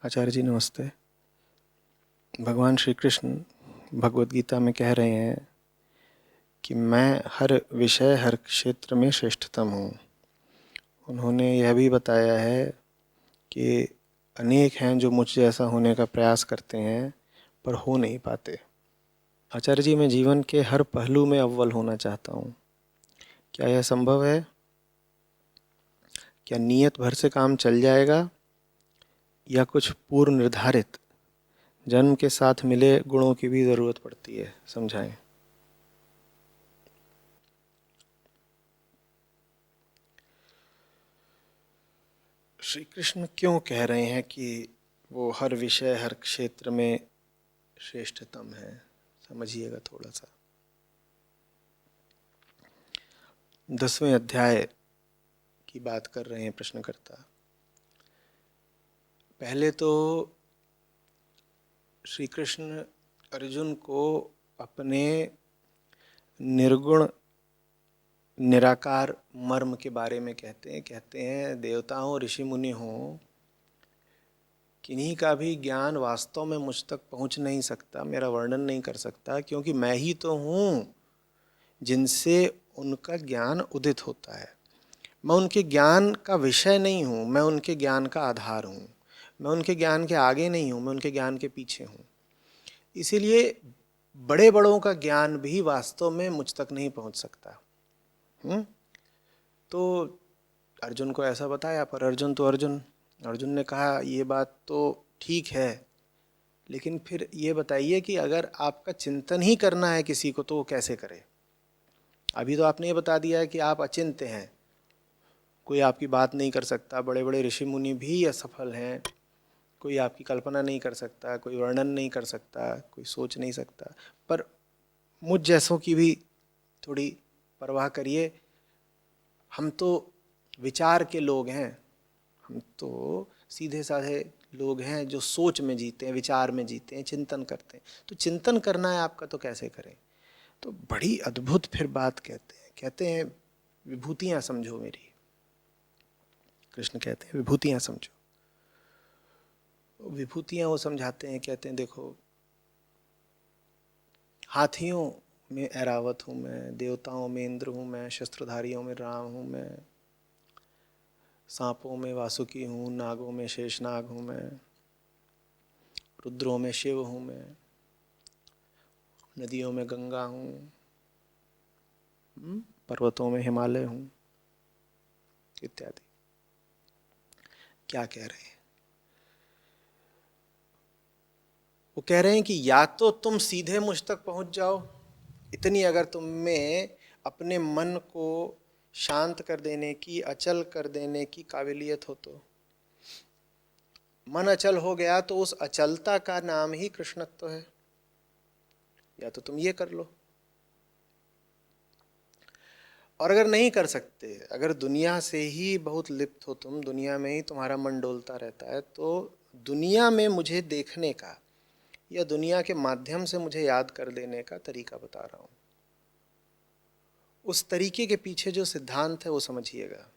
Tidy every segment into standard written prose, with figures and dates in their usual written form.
आचार्य जी नमस्ते। भगवान श्री कृष्ण भगवद गीता में कह रहे हैं कि मैं हर विषय हर क्षेत्र में श्रेष्ठतम हूँ। उन्होंने यह भी बताया है कि अनेक हैं जो मुझ जैसा होने का प्रयास करते हैं पर हो नहीं पाते। आचार्य जी, मैं जीवन के हर पहलू में अव्वल होना चाहता हूँ। क्या यह संभव है? क्या नियत भर से काम चल जाएगा या कुछ पूर्व निर्धारित जन्म के साथ मिले गुणों की भी ज़रूरत पड़ती है? समझाएं। श्री कृष्ण क्यों कह रहे हैं कि वो हर विषय हर क्षेत्र में श्रेष्ठतम है? समझिएगा थोड़ा सा। 10वें अध्याय की बात कर रहे हैं प्रश्नकर्ता। पहले तो श्री कृष्ण अर्जुन को अपने निर्गुण निराकार मर्म के बारे में कहते हैं देवता हो ऋषि मुनि हो, किन्हीं का भी ज्ञान वास्तव में मुझ तक पहुंच नहीं सकता, मेरा वर्णन नहीं कर सकता, क्योंकि मैं ही तो हूँ जिनसे उनका ज्ञान उदित होता है। मैं उनके ज्ञान का विषय नहीं हूँ, मैं उनके ज्ञान का आधार हूँ। मैं उनके ज्ञान के आगे नहीं हूँ, मैं उनके ज्ञान के पीछे हूँ। इसीलिए बड़े बड़ों का ज्ञान भी वास्तव में मुझ तक नहीं पहुँच सकता। तो अर्जुन को ऐसा बताया, पर अर्जुन ने कहा ये बात तो ठीक है, लेकिन फिर ये बताइए कि अगर आपका चिंतन ही करना है किसी को तो वो कैसे करे? अभी तो आपने ये बता दिया है कि आप अचिंत्य हैं, कोई आपकी बात नहीं कर सकता। बड़े बड़े ऋषि मुनि भी असफल हैं, कोई आपकी कल्पना नहीं कर सकता, कोई वर्णन नहीं कर सकता, कोई सोच नहीं सकता। पर मुझ जैसों की भी थोड़ी परवाह करिए। हम तो विचार के लोग हैं, हम तो सीधे साधे लोग हैं जो सोच में जीते हैं, विचार में जीते हैं, चिंतन करते हैं। तो चिंतन करना है आपका तो कैसे करें? तो बड़ी अद्भुत फिर बात कहते हैं विभूतियाँ समझो मेरी। कृष्ण कहते हैं विभूतियाँ समझो। विभूतियाँ वो समझाते हैं, कहते हैं देखो, हाथियों में ऐरावत हूँ मैं, देवताओं में इंद्र हूँ मैं, शस्त्रधारियों में राम हूँ मैं, सांपों में वासुकी हूँ, नागों में शेषनाग हूँ मैं, रुद्रों में शिव हूँ मैं, नदियों में गंगा हूँ, पर्वतों में हिमालय हूँ, इत्यादि। क्या कह रहे हैं? वो कह रहे हैं कि या तो तुम सीधे मुझ तक पहुंच जाओ, इतनी अगर तुम में अपने मन को शांत कर देने की, अचल कर देने की काबिलियत हो तो। मन अचल हो गया तो उस अचलता का नाम ही कृष्णत्व है। या तो तुम ये कर लो, और अगर नहीं कर सकते, अगर दुनिया से ही बहुत लिप्त हो तुम, दुनिया में ही तुम्हारा मन डोलता रहता है, तो दुनिया में मुझे देखने का या दुनिया के माध्यम से मुझे याद कर लेने का तरीका बता रहा हूँ। उस तरीके के पीछे जो सिद्धांत है वो समझिएगा।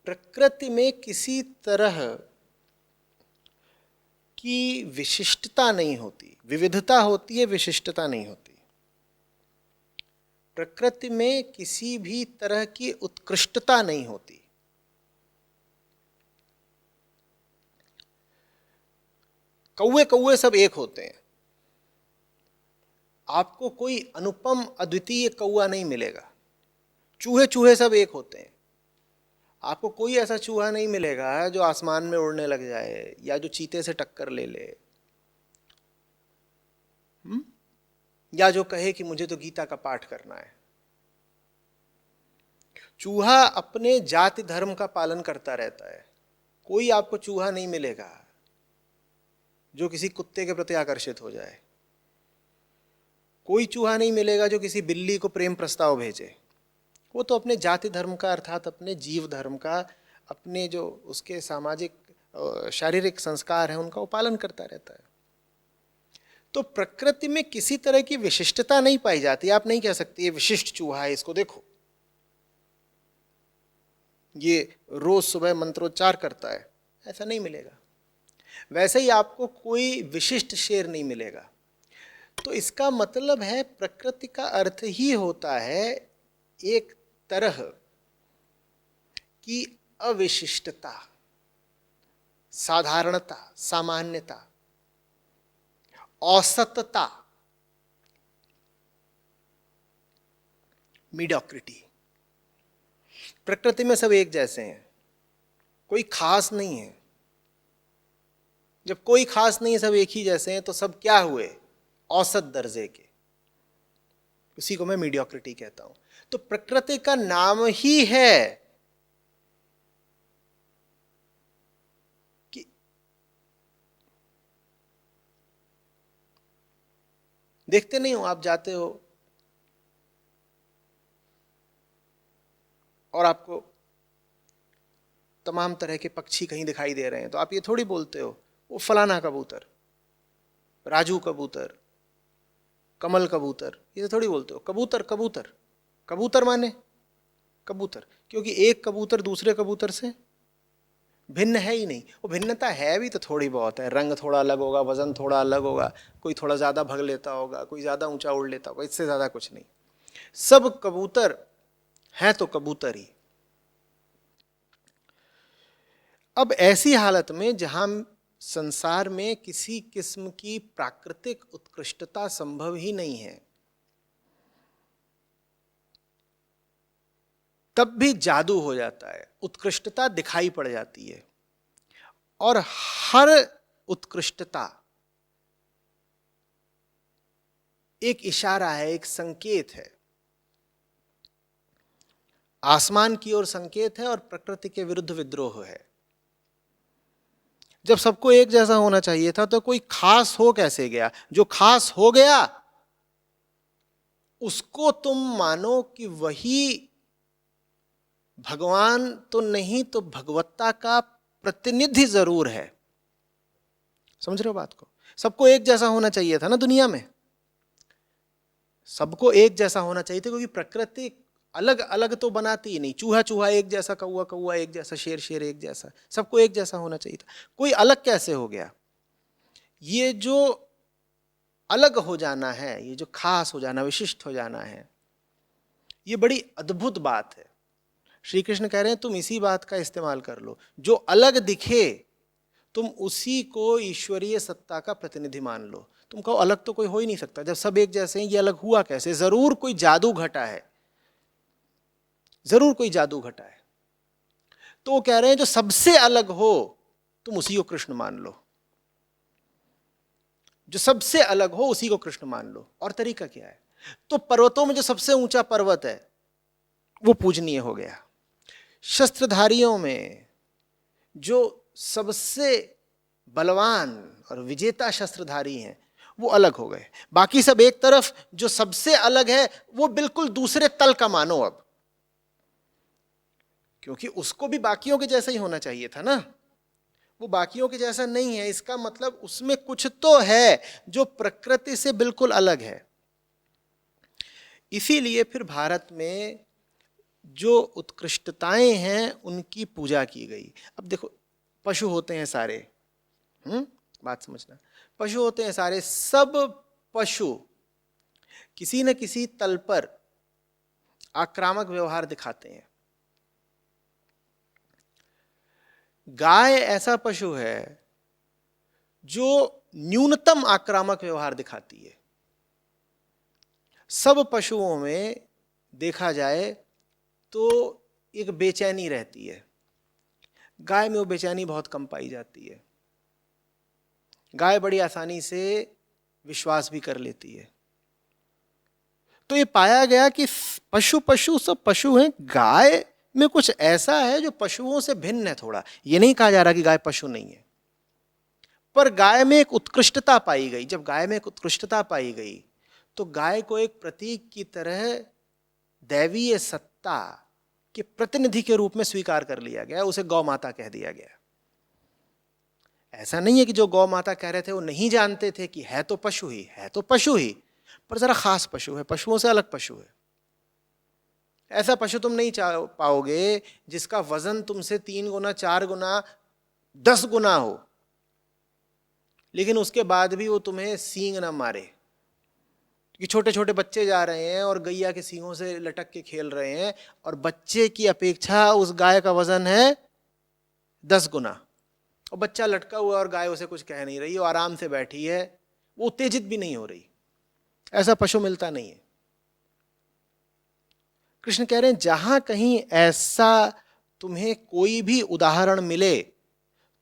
प्रकृति में किसी तरह की विशिष्टता नहीं होती, विविधता होती है, विशिष्टता नहीं होती। प्रकृति में किसी भी तरह की उत्कृष्टता नहीं होती। कौवे कौवे सब एक होते हैं, आपको कोई अनुपम अद्वितीय कौवा नहीं मिलेगा। चूहे चूहे सब एक होते हैं, आपको कोई ऐसा चूहा नहीं मिलेगा जो आसमान में उड़ने लग जाए या जो चीते से टक्कर ले ले, या जो कहे कि मुझे तो गीता का पाठ करना है। चूहा अपने जाति धर्म का पालन करता रहता है। कोई आपको चूहा नहीं मिलेगा जो किसी कुत्ते के प्रति आकर्षित हो जाए। कोई चूहा नहीं मिलेगा जो किसी बिल्ली को प्रेम प्रस्ताव भेजे। वो तो अपने जाति धर्म का, अर्थात अपने जीव धर्म का, अपने जो उसके सामाजिक शारीरिक संस्कार हैं उनका वो पालन करता रहता है। तो प्रकृति में किसी तरह की विशिष्टता नहीं पाई जाती। आप नहीं कह सकते ये विशिष्ट चूहा है, इसको देखो ये रोज सुबह मंत्रोच्चार करता है, ऐसा नहीं मिलेगा। वैसे ही आपको कोई विशिष्ट शेर नहीं मिलेगा। तो इसका मतलब है प्रकृति का अर्थ ही होता है एक तरह की अविशिष्टता, साधारणता, सामान्यता, औसतता, मीडियोक्रिटी। प्रकृति में सब एक जैसे हैं, कोई खास नहीं है। जब कोई खास नहीं है, सब एक ही जैसे हैं, तो सब क्या हुए? औसत दर्जे के। उसी को मैं मीडियोक्रिटी कहता हूं। तो प्रकृति का नाम ही है कि देखते नहीं हो, आप जाते हो और आपको तमाम तरह के पक्षी कहीं दिखाई दे रहे हैं, तो आप ये थोड़ी बोलते हो वो फलाना कबूतर, राजू कबूतर, कमल कबूतर, ये थोड़ी बोलते हो। कबूतर कबूतर कबूतर माने कबूतर, क्योंकि एक कबूतर दूसरे कबूतर से भिन्न है ही नहीं। वो भिन्नता है भी तो थोड़ी बहुत है, रंग थोड़ा अलग होगा, वजन थोड़ा अलग होगा, कोई थोड़ा ज़्यादा भग लेता होगा, कोई ज़्यादा ऊंचा उड़ लेता होगा, इससे ज़्यादा कुछ नहीं। सब कबूतर हैं तो कबूतर ही। अब ऐसी हालत में जहां संसार में किसी किस्म की प्राकृतिक उत्कृष्टता संभव ही नहीं है, तब भी जादू हो जाता है, उत्कृष्टता दिखाई पड़ जाती है। और हर उत्कृष्टता एक इशारा है, एक संकेत है। आसमान की ओर संकेत है और प्रकृति के विरुद्ध विद्रोह है। जब सबको एक जैसा होना चाहिए था, तो कोई खास हो कैसे गया? जो खास हो गया उसको तुम मानो कि वही भगवान तो नहीं तो भगवत्ता का प्रतिनिधि जरूर है। समझ रहे हो बात को? सबको एक जैसा होना चाहिए था ना दुनिया में, सबको एक जैसा होना चाहिए था, क्योंकि प्रकृति अलग अलग तो बनाती ही नहीं। चूहा चूहा एक जैसा, कौआ कौआ एक जैसा, शेर शेर एक जैसा, सबको एक जैसा होना चाहिए था। कोई अलग कैसे हो गया? ये जो अलग हो जाना है, ये जो खास हो जाना, विशिष्ट हो जाना है, ये बड़ी अद्भुत बात है। श्री कृष्ण कह रहे हैं तुम इसी बात का इस्तेमाल कर लो। जो अलग दिखे तुम उसी को ईश्वरीय सत्ता का प्रतिनिधि मान लो। तुम कहो अलग तो कोई हो ही नहीं सकता, जब सब एक जैसे हैं, ये अलग हुआ कैसे? जरूर कोई जादू घटा है, जरूर कोई जादू घटा है। तो वो कह रहे हैं जो सबसे अलग हो तुम उसी को कृष्ण मान लो, जो सबसे अलग हो उसी को कृष्ण मान लो। और तरीका क्या है? तो पर्वतों में जो सबसे ऊंचा पर्वत है वो पूजनीय हो गया। शस्त्रधारियों में जो सबसे बलवान और विजेता शस्त्रधारी हैं वो अलग हो गए। बाकी सब एक तरफ, जो सबसे अलग है वो बिल्कुल दूसरे तल का मानो अब, क्योंकि उसको भी बाकियों के जैसा ही होना चाहिए था ना। वो बाकियों के जैसा नहीं है, इसका मतलब उसमें कुछ तो है जो प्रकृति से बिल्कुल अलग है। इसीलिए फिर भारत में जो उत्कृष्टताएं हैं उनकी पूजा की गई। अब देखो, पशु होते हैं सारे, बात समझना, पशु होते हैं सारे, सब पशु किसी न किसी तल पर आक्रामक व्यवहार दिखाते हैं। गाय ऐसा पशु है जो न्यूनतम आक्रामक व्यवहार दिखाती है। सब पशुओं में देखा जाए तो एक बेचैनी रहती है, गाय में वो बेचैनी बहुत कम पाई जाती है। गाय बड़ी आसानी से विश्वास भी कर लेती है। तो ये पाया गया कि पशु पशु सब पशु हैं, गाय में कुछ ऐसा है जो पशुओं से भिन्न है थोड़ा। ये नहीं कहा जा रहा कि गाय पशु नहीं है, पर गाय में एक उत्कृष्टता पाई गई। जब गाय में एक उत्कृष्टता पाई गई तो गाय को एक प्रतीक की तरह दैवीय सत्ता के प्रतिनिधि के रूप में स्वीकार कर लिया गया, उसे गौ माता कह दिया गया। ऐसा नहीं है कि जो गौ माता कह रहे थे वो नहीं जानते थे कि है तो पशु ही, है तो पशु ही, पर जरा खास पशु है, पशुओं से अलग पशु है। ऐसा पशु तुम नहीं पाओगे जिसका वजन तुमसे 3 गुना 4 गुना 10 गुना हो। लेकिन उसके बाद भी वो तुम्हें सींग ना मारे, कि छोटे छोटे बच्चे जा रहे हैं और गैया के सींगों से लटक के खेल रहे हैं, और बच्चे की अपेक्षा उस गाय का वजन है 10 गुना, और बच्चा लटका हुआ और गाय उसे कुछ कह नहीं रही, वो आराम से बैठी है, वो उत्तेजित भी नहीं हो रही। ऐसा पशु मिलता नहीं है। कृष्ण कह रहे हैं जहां कहीं ऐसा तुम्हें कोई भी उदाहरण मिले,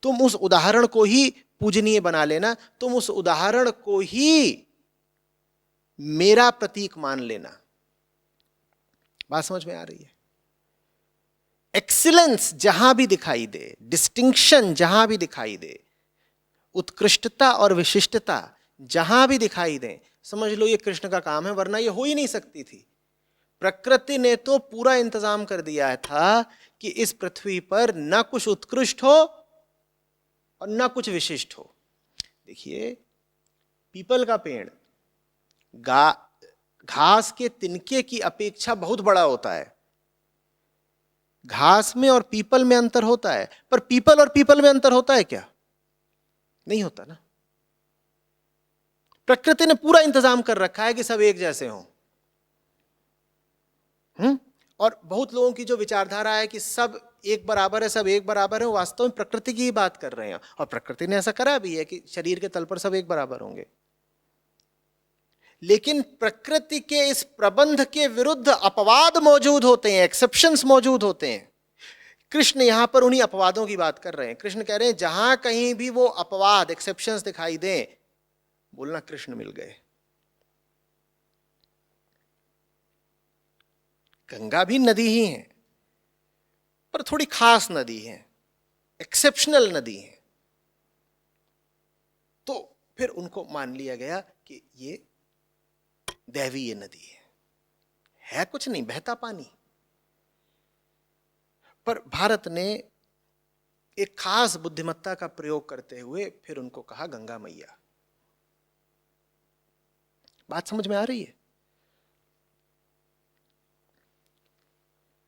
तुम उस उदाहरण को ही पूजनीय बना लेना, तुम उस उदाहरण को ही मेरा प्रतीक मान लेना। बात समझ में आ रही है? एक्सीलेंस जहां भी दिखाई दे, डिस्टिंक्शन जहां भी दिखाई दे, उत्कृष्टता और विशिष्टता जहां भी दिखाई दे, समझ लो ये कृष्ण का काम है, वरना ये हो ही नहीं सकती थी। प्रकृति ने तो पूरा इंतजाम कर दिया था कि इस पृथ्वी पर ना कुछ उत्कृष्ट हो और ना कुछ विशिष्ट हो। देखिए, पीपल का पेड़ घास के तिनके की अपेक्षा बहुत बड़ा होता है। घास में और पीपल में अंतर होता है, पर पीपल और पीपल में अंतर होता है क्या? नहीं होता ना। प्रकृति ने पूरा इंतजाम कर रखा है कि सब एक जैसे हों। और बहुत लोगों की जो विचारधारा है कि सब एक बराबर है, सब एक बराबर है, वो वास्तव में प्रकृति की ही बात कर रहे हैं, और प्रकृति ने ऐसा करा भी है कि शरीर के तल पर सब एक बराबर होंगे। लेकिन प्रकृति के इस प्रबंध के विरुद्ध अपवाद मौजूद होते हैं, एक्सेप्शंस मौजूद होते हैं। कृष्ण यहां पर उन्हीं अपवादों की बात कर रहे हैं। कृष्ण कह रहे हैं जहां कहीं भी वो अपवाद, एक्सेप्शंस दिखाई दें, बोलना कृष्ण मिल गए। गंगा भी नदी ही है, पर थोड़ी खास नदी है, एक्सेप्शनल नदी है, तो फिर उनको मान लिया गया कि ये दैवीय नदी है कुछ नहीं, बहता पानी। पर भारत ने एक खास बुद्धिमत्ता का प्रयोग करते हुए फिर उनको कहा गंगा मैया। बात समझ में आ रही है?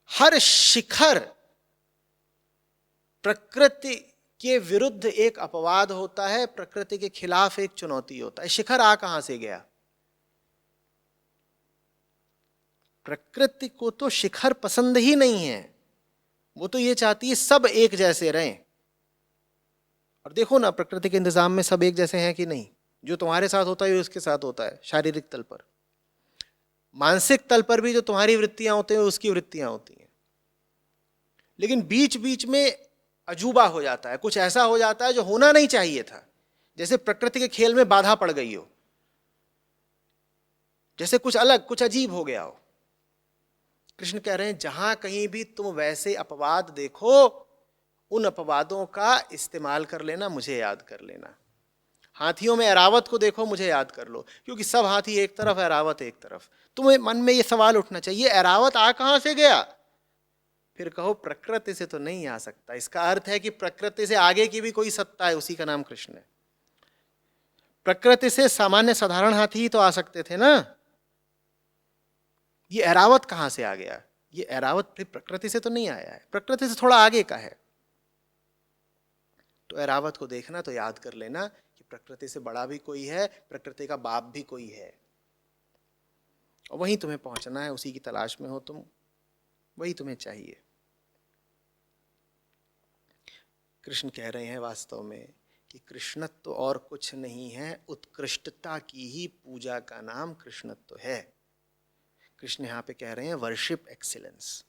हर शिखर प्रकृति के विरुद्ध एक अपवाद होता है, प्रकृति के खिलाफ एक चुनौती होता है। शिखर आ कहां से गया? प्रकृति को तो शिखर पसंद ही नहीं है, वो तो ये चाहती है सब एक जैसे रहें। और देखो ना, प्रकृति के इंतजाम में सब एक जैसे हैं कि नहीं? जो तुम्हारे साथ होता है उसके साथ होता है, शारीरिक तल पर। मानसिक तल पर भी जो तुम्हारी वृत्तियां होती हैं उसकी वृत्तियां होती हैं। लेकिन बीच बीच में अजूबा हो जाता है, कुछ ऐसा हो जाता है जो होना नहीं चाहिए था, जैसे प्रकृति के खेल में बाधा पड़ गई हो, जैसे कुछ अलग, कुछ अजीब हो गया हो। कृष्ण कह रहे हैं जहां कहीं भी तुम वैसे अपवाद देखो, उन अपवादों का इस्तेमाल कर लेना, मुझे याद कर लेना। हाथियों में ऐरावत को देखो, मुझे याद कर लो, क्योंकि सब हाथी एक तरफ, ऐरावत एक तरफ। तुम्हें मन में ये सवाल उठना चाहिए, ऐरावत आ कहां से गया? फिर कहो प्रकृति से तो नहीं आ सकता। इसका अर्थ है कि प्रकृति से आगे की भी कोई सत्ता है, उसी का नाम कृष्ण है। प्रकृति से सामान्य साधारण हाथी ही तो आ सकते थे ना। ये ऐरावत कहां से आ गया? ये ऐरावत फिर प्रकृति से तो नहीं आया है, प्रकृति से थोड़ा आगे का है। तो ऐरावत को देखना तो याद कर लेना कि प्रकृति से बड़ा भी कोई है, प्रकृति का बाप भी कोई है, और वहीं तुम्हें पहुंचना है, उसी की तलाश में हो तुम, वही तुम्हें चाहिए। कृष्ण कह रहे हैं वास्तव में कि कृष्णत्व और कुछ नहीं है, उत्कृष्टता की ही पूजा का नाम कृष्णत्व है। कृष्ण यहां पे कह रहे हैं वर्शिप एक्सीलेंस,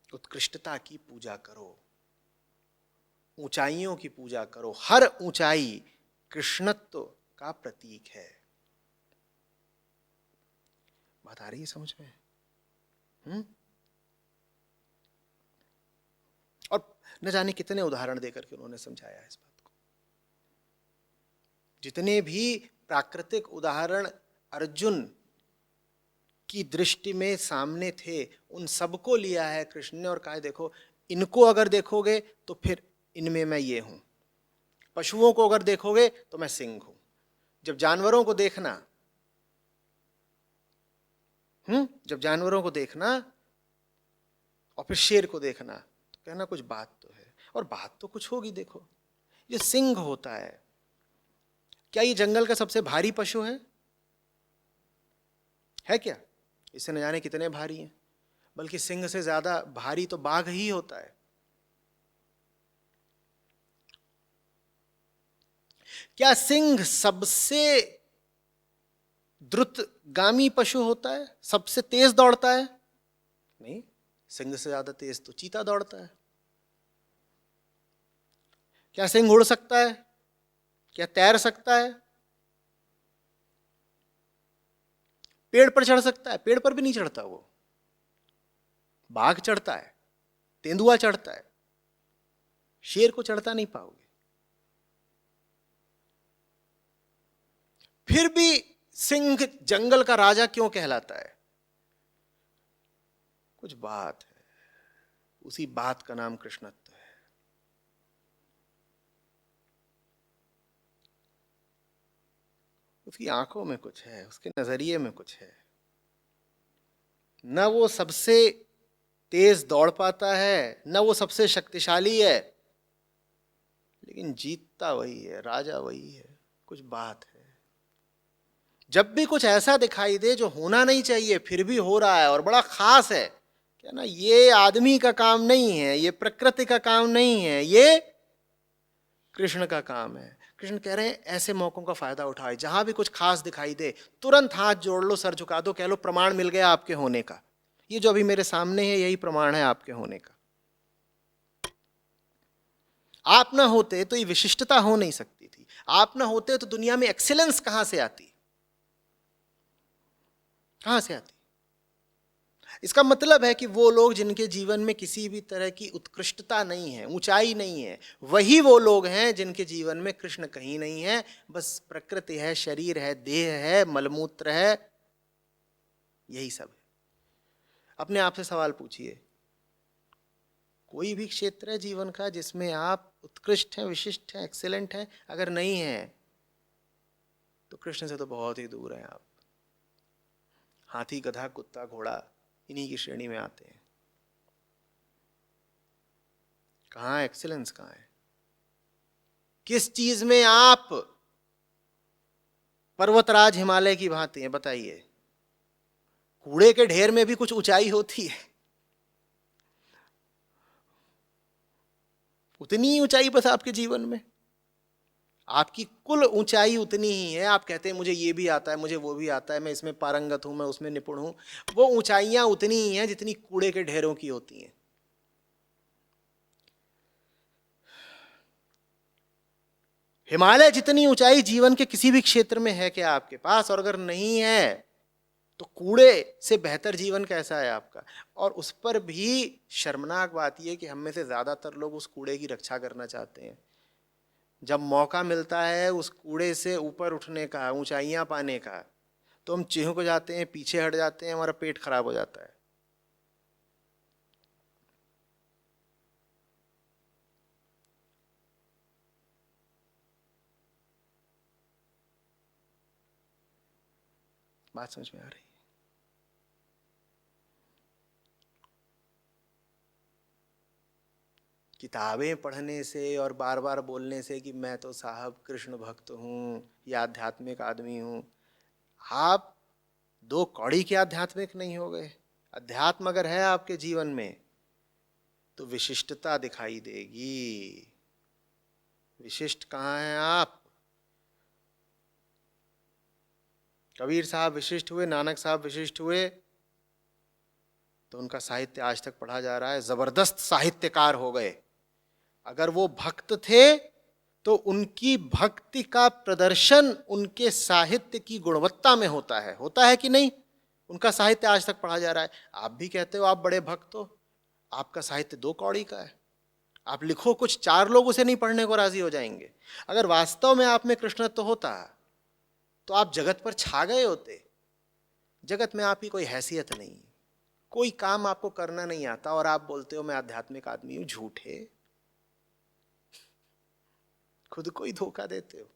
उत्कृष्टता की पूजा करो, ऊंचाइयों की पूजा करो। हर ऊंचाई कृष्णत्व का प्रतीक है। बात आ रही है समझ में? और न जाने कितने उदाहरण देकर के उन्होंने समझाया है इस बात को। जितने भी प्राकृतिक उदाहरण अर्जुन की दृष्टि में सामने थे, उन सबको लिया है कृष्ण ने और कहा देखो, इनको अगर देखोगे तो फिर इनमें मैं ये हूं। पशुओं को अगर देखोगे तो मैं सिंह हूं। जब जानवरों को देखना, जब जानवरों को देखना और फिर शेर को देखना, तो कहना कुछ बात तो है, और बात तो कुछ होगी। देखो, ये सिंह होता है, क्या ये जंगल का सबसे भारी पशु है क्या? इससे न जाने कितने भारी हैं, बल्कि सिंह से ज्यादा भारी तो बाघ ही होता है। क्या सिंह सबसे द्रुतगामी पशु होता है, सबसे तेज दौड़ता है? नहीं, सिंह से ज्यादा तेज तो चीता दौड़ता है। क्या सिंह उड़ सकता है? क्या तैर सकता है? पेड़ पर चढ़ सकता है? पेड़ पर भी नहीं चढ़ता वो। बाघ चढ़ता है, तेंदुआ चढ़ता है, शेर को चढ़ता नहीं पाओगे। फिर भी सिंह जंगल का राजा क्यों कहलाता है? कुछ बात है, उसी बात का नाम कृष्णत्व है। उसकी आंखों में कुछ है, उसके नजरिए में कुछ है। न वो सबसे तेज दौड़ पाता है, न वो सबसे शक्तिशाली है, लेकिन जीतता वही है, राजा वही है। कुछ बात है। जब भी कुछ ऐसा दिखाई दे जो होना नहीं चाहिए फिर भी हो रहा है और बड़ा खास है, क्या ना, ये आदमी का काम नहीं है, ये प्रकृति का काम नहीं है, ये कृष्ण का काम है। कृष्ण कह रहे हैं ऐसे मौकों का फायदा उठाए, जहां भी कुछ खास दिखाई दे तुरंत हाथ जोड़ लो, सर झुका दो, कह लो प्रमाण मिल गया आपके होने का। ये जो अभी मेरे सामने है यही प्रमाण है आपके होने का। आप ना होते तो ये विशिष्टता हो नहीं सकती थी। आप ना होते तो दुनिया में एक्सीलेंस कहां से आती? कहां से आती? इसका मतलब है कि वो लोग जिनके जीवन में किसी भी तरह की उत्कृष्टता नहीं है, ऊंचाई नहीं है, वही वो लोग हैं जिनके जीवन में कृष्ण कहीं नहीं है। बस प्रकृति है, शरीर है, देह है, मलमूत्र है, यही सब है। अपने आप से सवाल पूछिए, कोई भी क्षेत्र है जीवन का जिसमें आप उत्कृष्ट हैं, विशिष्ट हैं, एक्सीलेंट हैं? अगर नहीं है तो कृष्ण से तो बहुत ही दूर हैं आप। हाथी, गधा, कुत्ता, घोड़ा इन्हीं की श्रेणी में आते हैं। कहाँ एक्सीलेंस कहाँ है? किस चीज में आप पर्वतराज हिमालय की भांति हैं? बताइए। कूड़े के ढेर में भी कुछ ऊंचाई होती है, उतनी ही ऊंचाई बस आपके जीवन में। आपकी कुल ऊंचाई उतनी ही है। आप कहते हैं मुझे ये भी आता है, मुझे वो भी आता है, मैं इसमें पारंगत हूं, मैं उसमें निपुण हूं। वो ऊंचाइयां उतनी ही हैं जितनी कूड़े के ढेरों की होती हैं। हिमालय जितनी ऊंचाई जीवन के किसी भी क्षेत्र में है क्या आपके पास? और अगर नहीं है तो कूड़े से बेहतर जीवन कैसा है आपका? और उस पर भी शर्मनाक बात यह कि हम में से ज्यादातर लोग उस कूड़े की रक्षा करना चाहते हैं। जब मौका मिलता है उस कूड़े से ऊपर उठने का, ऊंचाइयां पाने का, तो हम चिहुक जाते हैं, पीछे हट जाते हैं, हमारा पेट खराब हो जाता है। बात समझ में आ रही है? किताबें पढ़ने से और बार बार बोलने से कि मैं तो साहब कृष्ण भक्त हूँ या आध्यात्मिक आदमी हूँ, आप दो कौड़ी के आध्यात्मिक नहीं हो गए। अध्यात्म अगर है आपके जीवन में तो विशिष्टता दिखाई देगी। विशिष्ट कहाँ हैं आप? कबीर साहब विशिष्ट हुए, नानक साहब विशिष्ट हुए, तो उनका साहित्य आज तक पढ़ा जा रहा है, जबरदस्त साहित्यकार हो गए। अगर वो भक्त थे तो उनकी भक्ति का प्रदर्शन उनके साहित्य की गुणवत्ता में होता है कि नहीं? उनका साहित्य आज तक पढ़ा जा रहा है। आप भी कहते हो आप बड़े भक्त हो, आपका साहित्य दो कौड़ी का है। आप लिखो कुछ, चार लोग उसे नहीं पढ़ने को राजी हो जाएंगे। अगर वास्तव में आप में कृष्णत्व होता तो आप जगत पर छा गए होते। जगत में आपकी कोई हैसियत नहीं, कोई काम आपको करना नहीं आता और आप बोलते हो मैं आध्यात्मिक आदमी हूं। झूठे, खुद को ही धोखा देते हो।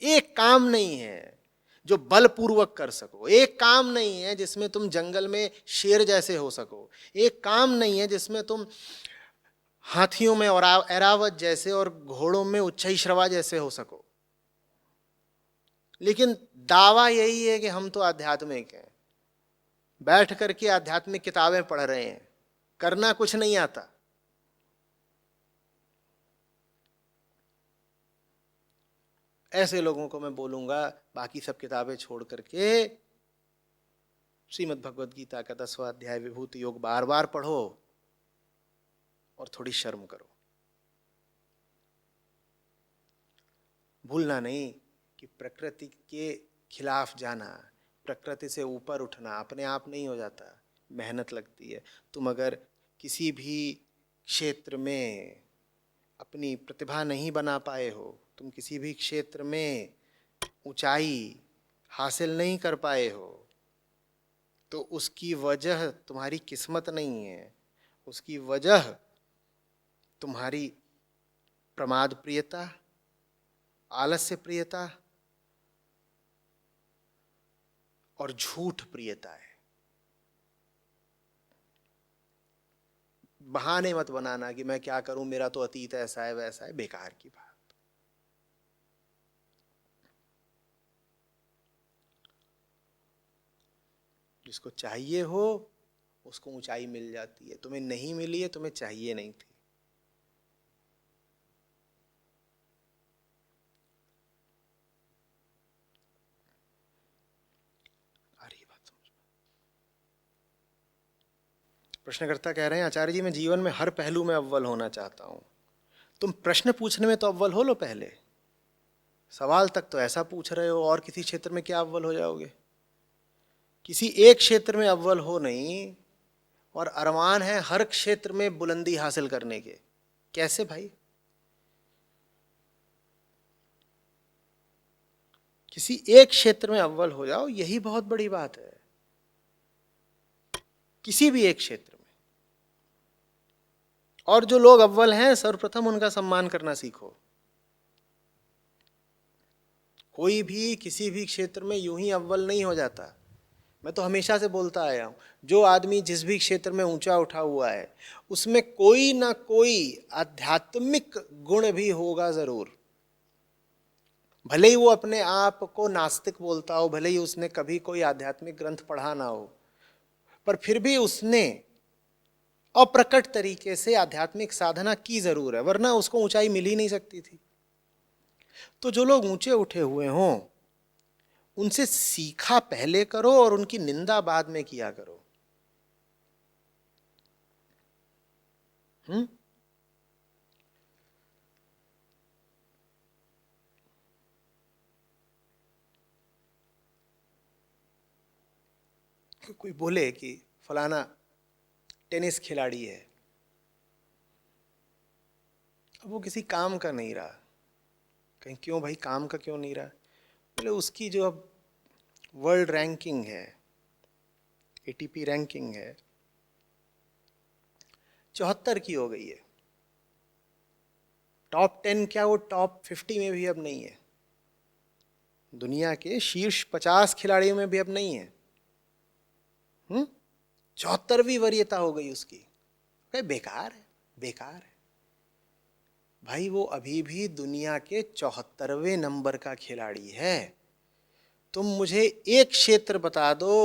एक काम नहीं है जो बलपूर्वक कर सको, एक काम नहीं है जिसमें तुम जंगल में शेर जैसे हो सको, एक काम नहीं है जिसमें तुम हाथियों में और ऐरावत जैसे और घोड़ों में उच्चैःश्रवा जैसे हो सको। लेकिन दावा यही है कि हम तो आध्यात्मिक हैं, बैठ करके आध्यात्मिक किताबें पढ़ रहे हैं, करना कुछ नहीं आता। ऐसे लोगों को मैं बोलूंगा बाकी सब किताबें छोड़ करके श्रीमद् भगवद गीता का 10वां अध्याय विभूति योग बार बार पढ़ो और थोड़ी शर्म करो। भूलना नहीं कि प्रकृति के खिलाफ जाना, प्रकृति से ऊपर उठना अपने आप नहीं हो जाता, मेहनत लगती है। तुम अगर किसी भी क्षेत्र में अपनी प्रतिभा नहीं बना पाए हो, तुम किसी भी क्षेत्र में ऊंचाई हासिल नहीं कर पाए हो, तो उसकी वजह तुम्हारी किस्मत नहीं है, उसकी वजह तुम्हारी प्रमाद प्रियता, आलस्य प्रियता और झूठ प्रियता है। बहाने मत बनाना कि मैं क्या करूं, मेरा तो अतीत ऐसा है वैसा है, बेकार की बात। जिसको चाहिए हो उसको ऊंचाई मिल जाती है, तुम्हें नहीं मिली है, तुम्हें चाहिए नहीं थी। प्रश्नकर्ता कह रहे हैं आचार्य जी मैं जीवन में हर पहलू में अव्वल होना चाहता हूं। तुम प्रश्न पूछने में तो अव्वल हो लो, पहले सवाल तक तो ऐसा पूछ रहे हो, और किसी क्षेत्र में क्या अव्वल हो जाओगे? किसी एक क्षेत्र में अव्वल हो नहीं, और अरमान है हर क्षेत्र में बुलंदी हासिल करने के। कैसे भाई? किसी एक क्षेत्र में अव्वल हो जाओ, यही बहुत बड़ी बात है। किसी भी एक क्षेत्र में। और जो लोग अव्वल हैं सर्वप्रथम उनका सम्मान करना सीखो। कोई भी किसी भी क्षेत्र में यूं ही अव्वल नहीं हो जाता। मैं तो हमेशा से बोलता आया हूं, जो आदमी जिस भी क्षेत्र में ऊंचा उठा हुआ है उसमें कोई ना कोई आध्यात्मिक गुण भी होगा जरूर। भले ही वो अपने आप को नास्तिक बोलता हो, भले ही उसने कभी कोई आध्यात्मिक ग्रंथ पढ़ा ना हो, पर फिर भी उसने अप्रकट तरीके से आध्यात्मिक साधना की जरूर है, वरना उसको ऊंचाई मिल ही नहीं सकती थी। तो जो लोग ऊंचे उठे हुए हों उनसे सीखा पहले करो और उनकी निंदा बाद में किया करो। कोई बोले कि फलाना टेनिस खिलाड़ी है, अब वो किसी काम का नहीं रहा। कहीं क्यों भाई, काम का क्यों नहीं रहा? बोले उसकी जो अब वर्ल्ड रैंकिंग है, एटीपी रैंकिंग है, 74 की हो गई है। टॉप 10 क्या, वो टॉप 50 में भी अब नहीं है। दुनिया के शीर्ष 50 खिलाड़ियों में भी अब नहीं है। 74वीं वरीयता हो गई उसकी। भाई बेकार है, बेकार है भाई। वो अभी भी दुनिया के 74वें नंबर का खिलाड़ी है। तुम मुझे एक क्षेत्र बता दो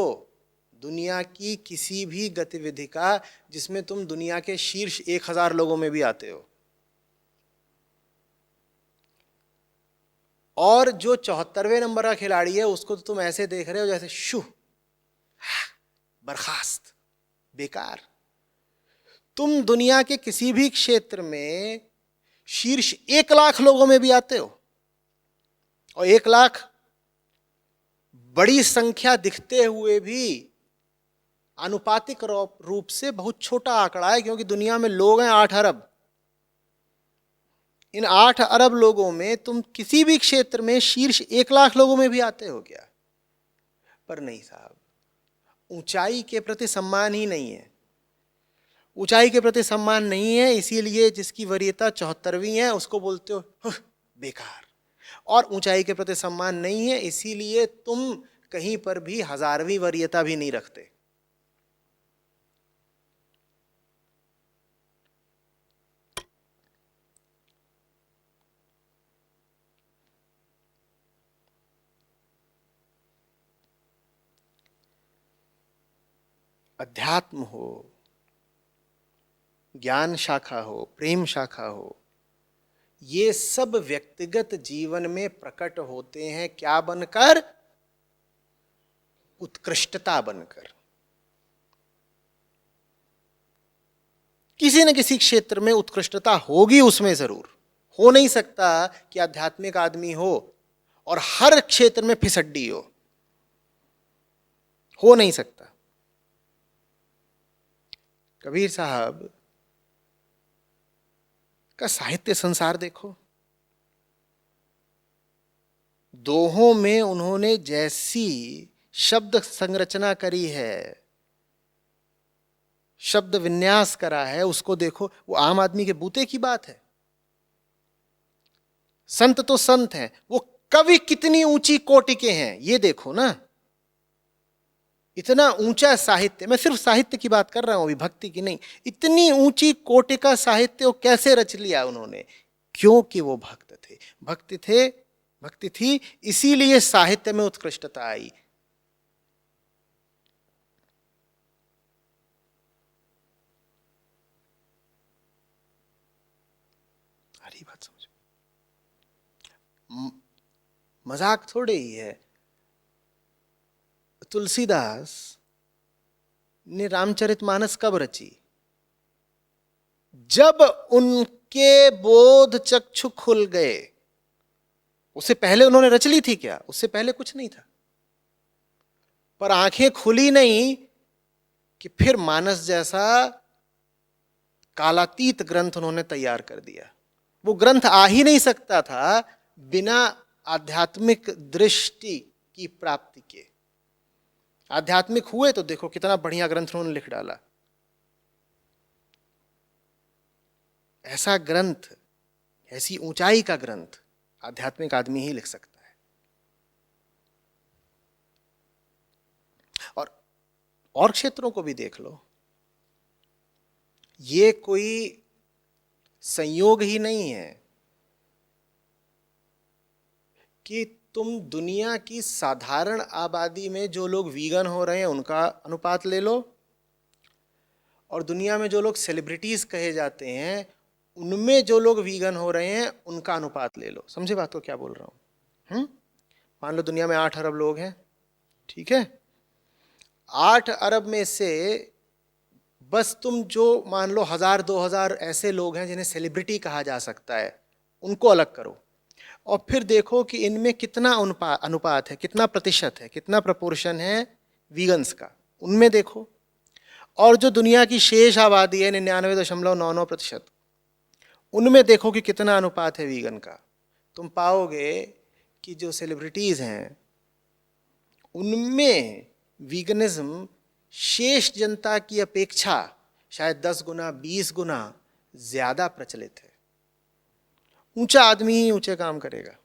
दुनिया की किसी भी गतिविधि का जिसमें तुम दुनिया के शीर्ष 1000 लोगों में भी आते हो। और जो 74वें नंबर का खिलाड़ी है उसको तो तुम ऐसे देख रहे हो जैसे शू, बर्खास्त, बेकार। तुम दुनिया के किसी भी क्षेत्र में शीर्ष 1 लाख लोगों में भी आते हो, और 1 लाख बड़ी संख्या दिखते हुए भी आनुपातिक रूप से बहुत छोटा आंकड़ा है, क्योंकि दुनिया में लोग हैं 8 अरब। इन 8 अरब लोगों में तुम किसी भी क्षेत्र में शीर्ष 1 लाख लोगों में भी आते हो क्या? पर नहीं साहब, ऊंचाई के प्रति सम्मान ही नहीं है। ऊंचाई के प्रति सम्मान नहीं है, इसीलिए जिसकी वरीयता 74वीं है उसको बोलते हो बेकार। और ऊंचाई के प्रति सम्मान नहीं है, इसीलिए तुम कहीं पर भी 1000वीं वरीयता भी नहीं रखते। अध्यात्म हो, ज्ञान शाखा हो, प्रेम शाखा हो, ये सब व्यक्तिगत जीवन में प्रकट होते हैं क्या बनकर? उत्कृष्टता बनकर। किसी न किसी क्षेत्र में उत्कृष्टता होगी उसमें जरूर। हो नहीं सकता कि आध्यात्मिक आदमी हो और हर क्षेत्र में फिसड्डी हो नहीं सकता। कबीर साहब का साहित्य संसार देखो, दोहों में उन्होंने जैसी शब्द संरचना करी है, शब्द विन्यास करा है, उसको देखो। वो आम आदमी के बूते की बात है। संत तो संत हैं, वो कवि कितनी ऊंची कोटि के हैं ये देखो ना। इतना ऊंचा साहित्य, मैं सिर्फ साहित्य की बात कर रहा हूं अभी, भक्ति की नहीं। इतनी ऊंची कोटि का साहित्य वो कैसे रच लिया उन्होंने? क्योंकि वो भक्त थे, भक्ति थी, इसीलिए साहित्य में उत्कृष्टता आई। हरी बात समझ, मजाक थोड़े ही है। तुलसीदास ने रामचरितमानस कब रची? जब उनके बोध चक्षु खुल गए। उससे पहले उन्होंने रच ली थी क्या? उससे पहले कुछ नहीं था। पर आंखें खुली नहीं कि फिर मानस जैसा कालातीत ग्रंथ उन्होंने तैयार कर दिया। वो ग्रंथ आ ही नहीं सकता था बिना आध्यात्मिक दृष्टि की प्राप्ति के। आध्यात्मिक हुए तो देखो कितना बढ़िया ग्रंथ उन्होंने लिख डाला। ऐसा ग्रंथ, ऐसी ऊंचाई का ग्रंथ आध्यात्मिक आदमी ही लिख सकता है। और क्षेत्रों को भी देख लो, ये कोई संयोग ही नहीं है कि तुम दुनिया की साधारण आबादी में जो लोग वीगन हो रहे हैं उनका अनुपात ले लो, और दुनिया में जो लोग सेलिब्रिटीज कहे जाते हैं उनमें जो लोग वीगन हो रहे हैं उनका अनुपात ले लो। समझे बात को क्या बोल रहा हूं? मान लो दुनिया में 8 अरब लोग हैं, ठीक है? 8 अरब में से बस तुम जो मान लो 1000-2000 ऐसे लोग हैं जिन्हें सेलिब्रिटी कहा जा सकता है, उनको अलग करो और फिर देखो कि इनमें कितना अनुपात है, कितना प्रतिशत है, कितना प्रपोर्शन है वीगन्स का, उनमें देखो। और जो दुनिया की शेष आबादी है 99.99%, उनमें देखो कि कितना अनुपात है वीगन का। तुम पाओगे कि जो सेलिब्रिटीज़ हैं उनमें वीगनिज्म शेष जनता की अपेक्षा शायद 10 गुना 20 गुना ज़्यादा प्रचलित है। ऊंचा आदमी ही ऊंचे काम करेगा।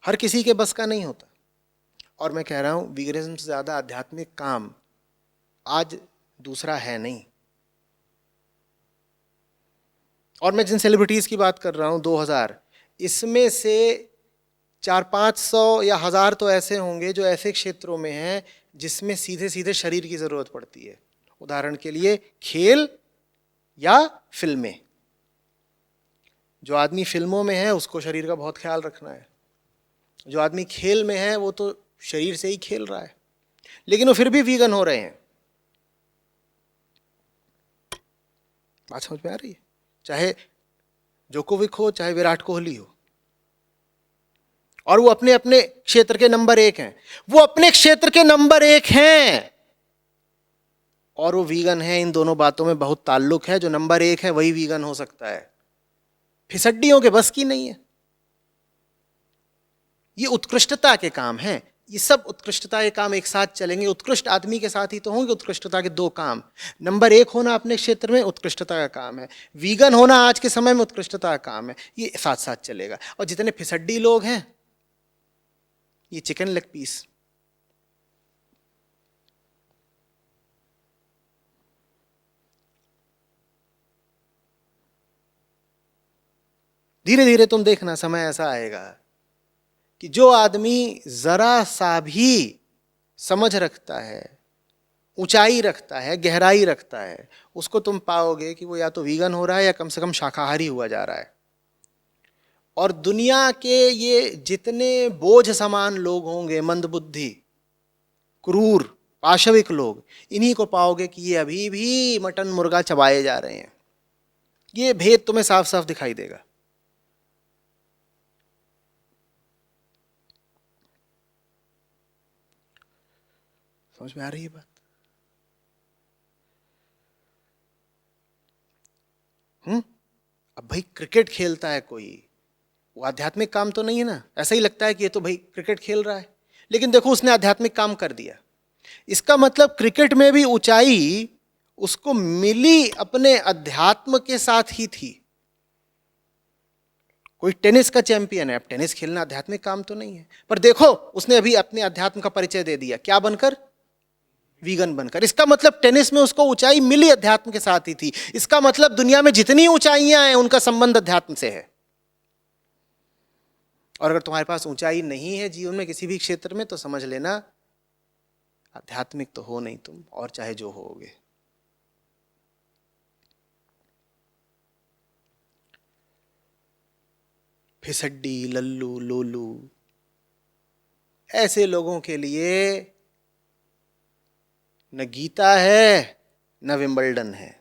हर किसी के बस का नहीं होता। और मैं कह रहा हूं वीगनिज्म से ज़्यादा आध्यात्मिक काम आज दूसरा है नहीं। और मैं जिन सेलिब्रिटीज़ की बात कर रहा हूं 2000, इसमें से 400-500 या 1000 तो ऐसे होंगे जो ऐसे क्षेत्रों में हैं जिसमें सीधे सीधे शरीर की ज़रूरत पड़ती है। उदाहरण के लिए खेल या फिल्में। जो आदमी फिल्मों में है उसको शरीर का बहुत ख्याल रखना है। जो आदमी खेल में है वो तो शरीर से ही खेल रहा है, लेकिन वो फिर भी वीगन हो रहे हैं। बात समझ में आ रही है? चाहे जोकोविक हो, चाहे विराट कोहली हो, और वो अपने अपने क्षेत्र के नंबर 1 हैं। वो अपने क्षेत्र के नंबर 1 हैं और वो वीगन है। इन दोनों बातों में बहुत ताल्लुक है। जो नंबर 1 है वही वीगन हो सकता है। फिसड्डियों के बस की नहीं है। ये उत्कृष्टता के काम हैं। ये सब उत्कृष्टता के काम एक साथ चलेंगे। उत्कृष्ट आदमी के साथ ही तो होंगे उत्कृष्टता के 2 काम। नंबर 1 होना अपने क्षेत्र में उत्कृष्टता का काम है, वीगन होना आज के समय में उत्कृष्टता का काम है। ये साथ साथ चलेगा। और जितने फिसड्डी लोग हैं ये चिकन लेग पीस। धीरे धीरे तुम देखना समय ऐसा आएगा कि जो आदमी जरा सा भी समझ रखता है, ऊंचाई रखता है, गहराई रखता है, उसको तुम पाओगे कि वो या तो वीगन हो रहा है या कम से कम शाकाहारी हुआ जा रहा है। और दुनिया के ये जितने बोझ समान लोग होंगे, मंदबुद्धि, क्रूर, पाशविक लोग, इन्हीं को पाओगे कि ये अभी भी मटन मुर्गा चबाए जा रहे हैं। ये भेद तुम्हें साफ साफ दिखाई देगा। समझ में आ रही है बात? अब भाई क्रिकेट खेलता है कोई, वो आध्यात्मिक काम तो नहीं है ना। ऐसा ही लगता है कि ये तो भाई क्रिकेट खेल रहा है, लेकिन देखो उसने आध्यात्मिक काम कर दिया। इसका मतलब क्रिकेट में भी ऊंचाई उसको मिली अपने अध्यात्म के साथ ही थी। कोई टेनिस का चैंपियन है, अब टेनिस खेलना आध्यात्मिक काम तो नहीं है, पर देखो उसने अभी अपने अध्यात्म का परिचय दे दिया। क्या बनकर? वीगन बनकर। इसका मतलब टेनिस में उसको ऊंचाई मिली अध्यात्म के साथ ही थी। इसका मतलब दुनिया में जितनी ऊंचाइयां हैं उनका संबंध अध्यात्म से है। और अगर तुम्हारे पास ऊंचाई नहीं है जीवन में किसी भी क्षेत्र में, तो समझ लेना आध्यात्मिक तो हो नहीं तुम, और चाहे जो होगे। फिसड्डी, लल्लू, लोलू, ऐसे लोगों के लिए न गीता है न विंबलडन है।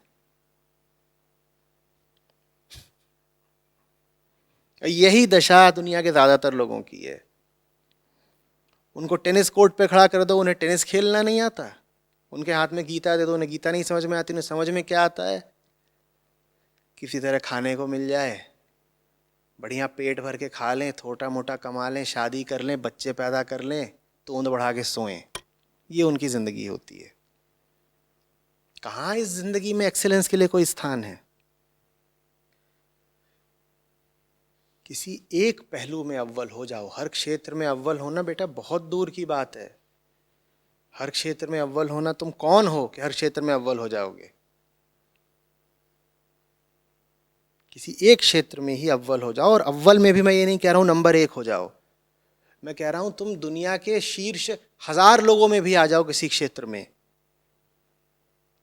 यही दशा दुनिया के ज्यादातर लोगों की है। उनको टेनिस कोर्ट पे खड़ा कर दो, उन्हें टेनिस खेलना नहीं आता। उनके हाथ में गीता दे दो, उन्हें गीता नहीं समझ में आती। उन्हें समझ में क्या आता है? किसी तरह खाने को मिल जाए, बढ़िया पेट भर के खा लें, छोटा मोटा कमा लें, शादी कर लें, बच्चे पैदा कर लें, तोंद बढ़ा के सोएं। ये उनकी जिंदगी होती है। कहाँ इस जिंदगी में एक्सीलेंस के लिए कोई स्थान है? किसी एक पहलू में अव्वल हो जाओ। हर क्षेत्र में अव्वल होना बेटा बहुत दूर की बात है। हर क्षेत्र में अव्वल होना, तुम कौन हो कि हर क्षेत्र में अव्वल हो जाओगे? किसी एक क्षेत्र में ही अव्वल हो जाओ। और अव्वल में भी मैं ये नहीं कह रहा हूं नंबर 1 हो जाओ, मैं कह रहा हूं तुम दुनिया के शीर्ष 1000 लोगों में भी आ जाओ किसी क्षेत्र में,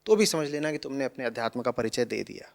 तो भी समझ लेना कि तुमने अपने अध्यात्म का परिचय दे दिया।